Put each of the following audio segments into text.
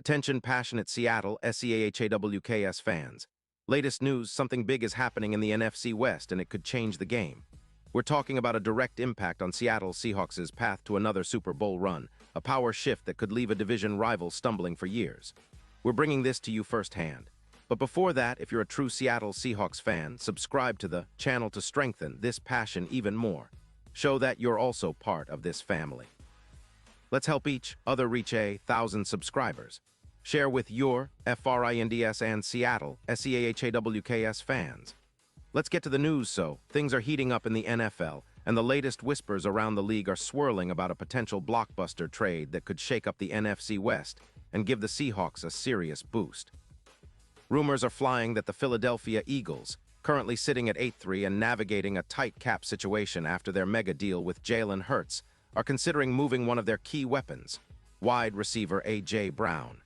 Attention passionate Seattle Seahawks fans. Latest news, something big is happening in the NFC West and it could change the game. We're talking about a direct impact on Seattle Seahawks' path to another Super Bowl run, a power shift that could leave a division rival stumbling for years. We're bringing this to you firsthand. But before that, if you're a true Seattle Seahawks fan, subscribe to the channel to strengthen this passion even more. Show that you're also part of this family. Let's help each other reach 1,000 subscribers. Share with your FRINDS and Seattle SEAHAWKS fans. Let's get to the news. So, things are heating up in the NFL, and the latest whispers around the league are swirling about a potential blockbuster trade that could shake up the NFC West and give the Seahawks a serious boost. Rumors are flying that the Philadelphia Eagles, currently sitting at 8-3 and navigating a tight cap situation after their mega deal with Jalen Hurts, are considering moving one of their key weapons, wide receiver A.J. Brown.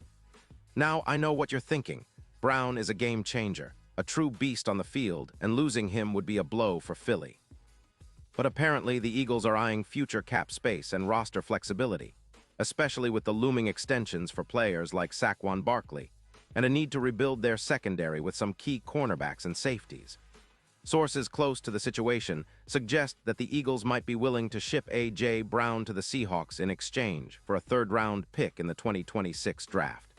Now, I know what you're thinking. Brown is a game changer, a true beast on the field, and losing him would be a blow for Philly. But apparently, the Eagles are eyeing future cap space and roster flexibility, especially with the looming extensions for players like Saquon Barkley, and a need to rebuild their secondary with some key cornerbacks and safeties. Sources close to the situation suggest that the Eagles might be willing to ship A.J. Brown to the Seahawks in exchange for a third-round pick in the 2026 draft.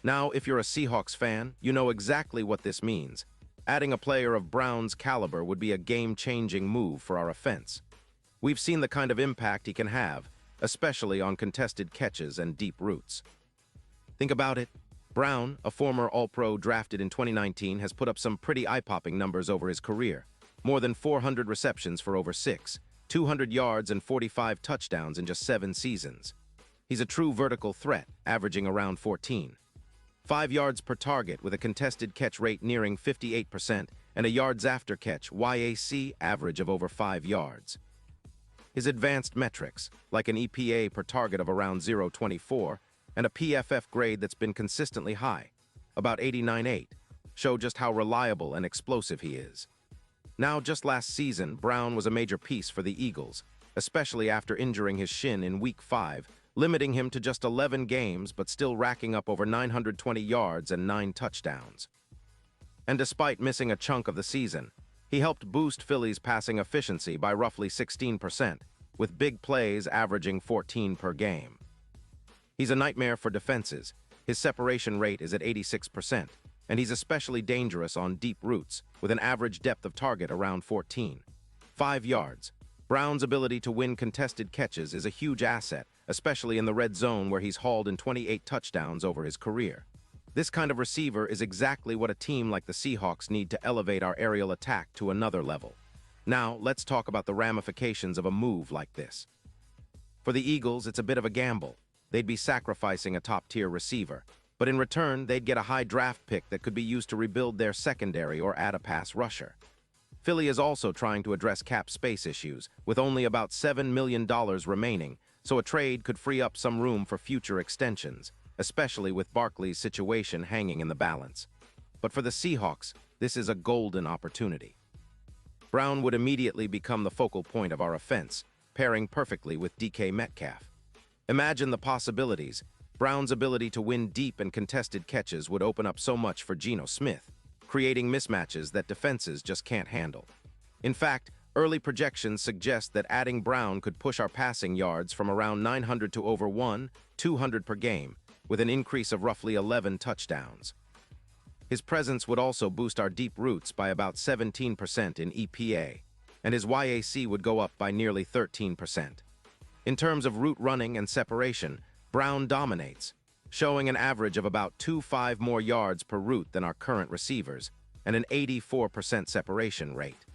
Now, if you're a Seahawks fan, you know exactly what this means. Adding a player of Brown's caliber would be a game-changing move for our offense. We've seen the kind of impact he can have, especially on contested catches and deep routes. Think about it. Brown, a former All-Pro drafted in 2019, has put up some pretty eye-popping numbers over his career. More than 400 receptions for over 200 yards and 45 touchdowns in just 7 seasons. He's a true vertical threat, averaging around 14. 5 yards per target with a contested catch rate nearing 58% and a yards after catch YAC average of over 5 yards. His advanced metrics, like an EPA per target of around 0.24, and a PFF grade that's been consistently high, about 89.8, show just how reliable and explosive he is. Now, just last season, Brown was a major piece for the Eagles, especially after injuring his shin in Week 5, limiting him to just 11 games but still racking up over 920 yards and 9 touchdowns. And despite missing a chunk of the season, he helped boost Philly's passing efficiency by roughly 16%, with big plays averaging 14 per game. He's a nightmare for defenses. His separation rate is at 86%, and he's especially dangerous on deep routes, with an average depth of target around 14. 5 yards. Brown's ability to win contested catches is a huge asset, especially in the red zone where he's hauled in 28 touchdowns over his career. This kind of receiver is exactly what a team like the Seahawks need to elevate our aerial attack to another level. Now, let's talk about the ramifications of a move like this. For the Eagles, it's a bit of a gamble. They'd be sacrificing a top-tier receiver, but in return, they'd get a high draft pick that could be used to rebuild their secondary or add a pass rusher. Philly is also trying to address cap space issues, with only about $7 million remaining, so a trade could free up some room for future extensions, especially with Barkley's situation hanging in the balance. But for the Seahawks, this is a golden opportunity. Brown would immediately become the focal point of our offense, pairing perfectly with DK Metcalf. Imagine the possibilities. Brown's ability to win deep and contested catches would open up so much for Geno Smith, creating mismatches that defenses just can't handle. In fact, early projections suggest that adding Brown could push our passing yards from around 900 to over 200 per game, with an increase of roughly 11 touchdowns. His presence would also boost our deep routes by about 17% in EPA, and his YAC would go up by nearly 13%. In terms of route running and separation, Brown dominates, showing an average of about 2.5 more yards per route than our current receivers, and an 84% separation rate.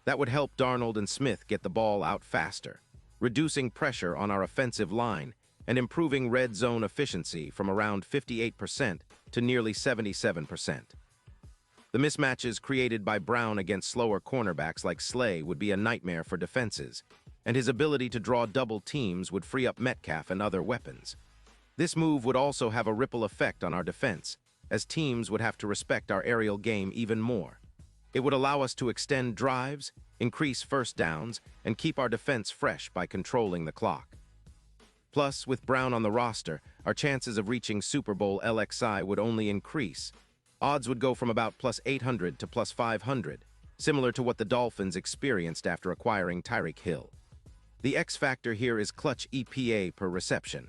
That would help Darnold and Smith get the ball out faster, reducing pressure on our offensive line and improving red zone efficiency from around 58% to nearly 77%. The mismatches created by Brown against slower cornerbacks like Slay would be a nightmare for defenses, and his ability to draw double teams would free up Metcalf and other weapons. This move would also have a ripple effect on our defense, as teams would have to respect our aerial game even more. It would allow us to extend drives, increase first downs, and keep our defense fresh by controlling the clock. Plus, with Brown on the roster, our chances of reaching Super Bowl LXI would only increase. Odds would go from about plus 800 to plus 500, similar to what the Dolphins experienced after acquiring Tyreek Hill. The X factor here is clutch EPA per reception.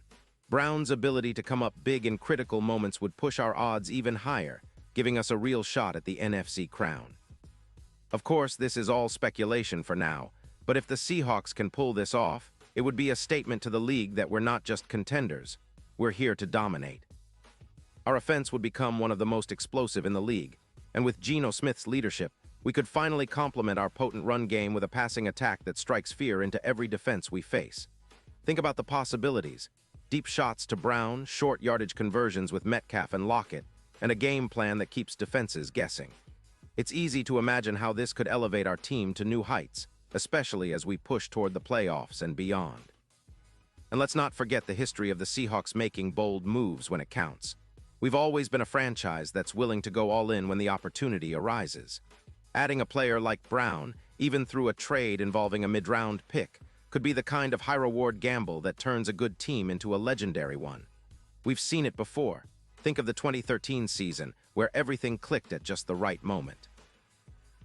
Brown's ability to come up big in critical moments would push our odds even higher, giving us a real shot at the NFC crown. Of course, this is all speculation for now, but if the Seahawks can pull this off, it would be a statement to the league that we're not just contenders, we're here to dominate. Our offense would become one of the most explosive in the league, and with Geno Smith's leadership, we could finally complement our potent run game with a passing attack that strikes fear into every defense we face. Think about the possibilities. Deep shots to Brown, short yardage conversions with Metcalf and Lockett, and a game plan that keeps defenses guessing. It's easy to imagine how this could elevate our team to new heights, especially as we push toward the playoffs and beyond. And let's not forget the history of the Seahawks making bold moves when it counts. We've always been a franchise that's willing to go all in when the opportunity arises. Adding a player like Brown, even through a trade involving a mid-round pick, could be the kind of high-reward gamble that turns a good team into a legendary one. We've seen it before. Think of the 2013 season, where everything clicked at just the right moment.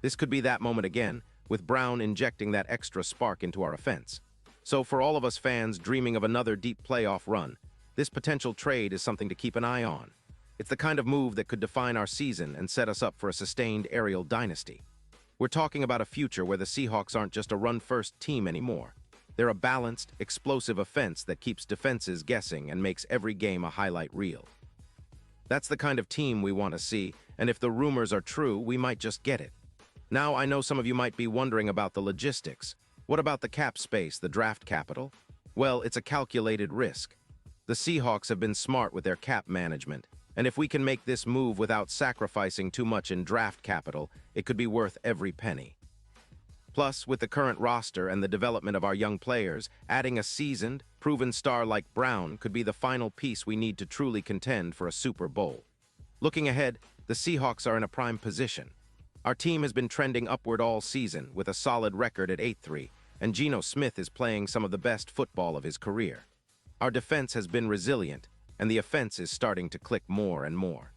This could be that moment again, with Brown injecting that extra spark into our offense. So for all of us fans dreaming of another deep playoff run, this potential trade is something to keep an eye on. It's the kind of move that could define our season and set us up for a sustained aerial dynasty. We're talking about a future where the Seahawks aren't just a run-first team anymore. They're a balanced, explosive offense that keeps defenses guessing and makes every game a highlight reel. That's the kind of team we want to see, and if the rumors are true, we might just get it. Now, I know some of you might be wondering about the logistics. What about the cap space, the draft capital? Well, it's a calculated risk. The Seahawks have been smart with their cap management, and if we can make this move without sacrificing too much in draft capital, it could be worth every penny. Plus, with the current roster and the development of our young players, adding a seasoned, proven star like Brown could be the final piece we need to truly contend for a Super Bowl. Looking ahead, the Seahawks are in a prime position. Our team has been trending upward all season with a solid record at 8-3, and Geno Smith is playing some of the best football of his career. Our defense has been resilient, and the offense is starting to click more and more.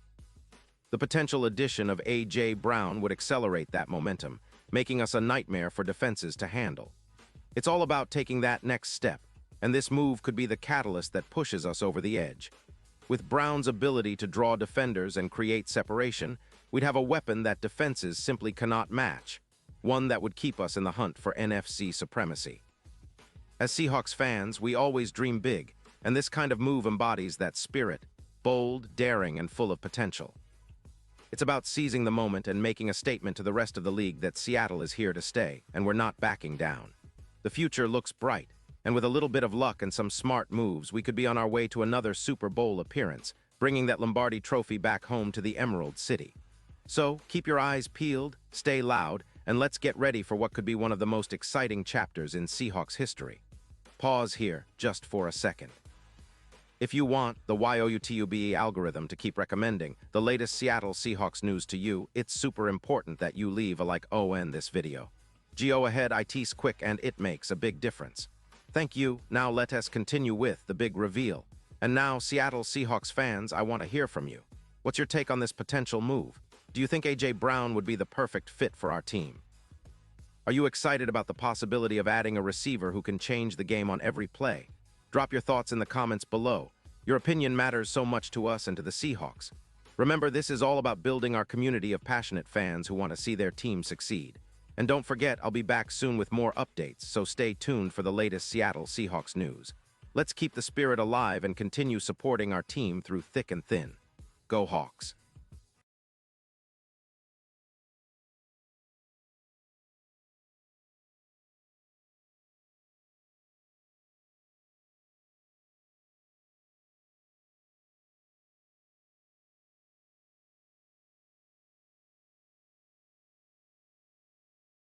The potential addition of A.J. Brown would accelerate that momentum, making us a nightmare for defenses to handle. It's all about taking that next step, and this move could be the catalyst that pushes us over the edge. With Brown's ability to draw defenders and create separation, we'd have a weapon that defenses simply cannot match, one that would keep us in the hunt for NFC supremacy. As Seahawks fans, we always dream big, and this kind of move embodies that spirit, bold, daring, and full of potential. It's about seizing the moment and making a statement to the rest of the league that Seattle is here to stay, and we're not backing down. The future looks bright, and with a little bit of luck and some smart moves, we could be on our way to another Super Bowl appearance, bringing that Lombardi trophy back home to the Emerald City. So, keep your eyes peeled, stay loud, and let's get ready for what could be one of the most exciting chapters in Seahawks history. Pause here, just for a second. If you want the YOUTUBE algorithm to keep recommending the latest Seattle Seahawks news to you, it's super important that you leave a like on this video. Go ahead, it's quick and it makes a big difference. Thank you. Now let us continue with the big reveal. And now, Seattle Seahawks fans, I want to hear from you. What's your take on this potential move? Do you think A.J. Brown would be the perfect fit for our team? Are you excited about the possibility of adding a receiver who can change the game on every play? Drop your thoughts in the comments below. Your opinion matters so much to us and to the Seahawks. Remember, this is all about building our community of passionate fans who want to see their team succeed. And don't forget, I'll be back soon with more updates, so stay tuned for the latest Seattle Seahawks news. Let's keep the spirit alive and continue supporting our team through thick and thin. Go Hawks!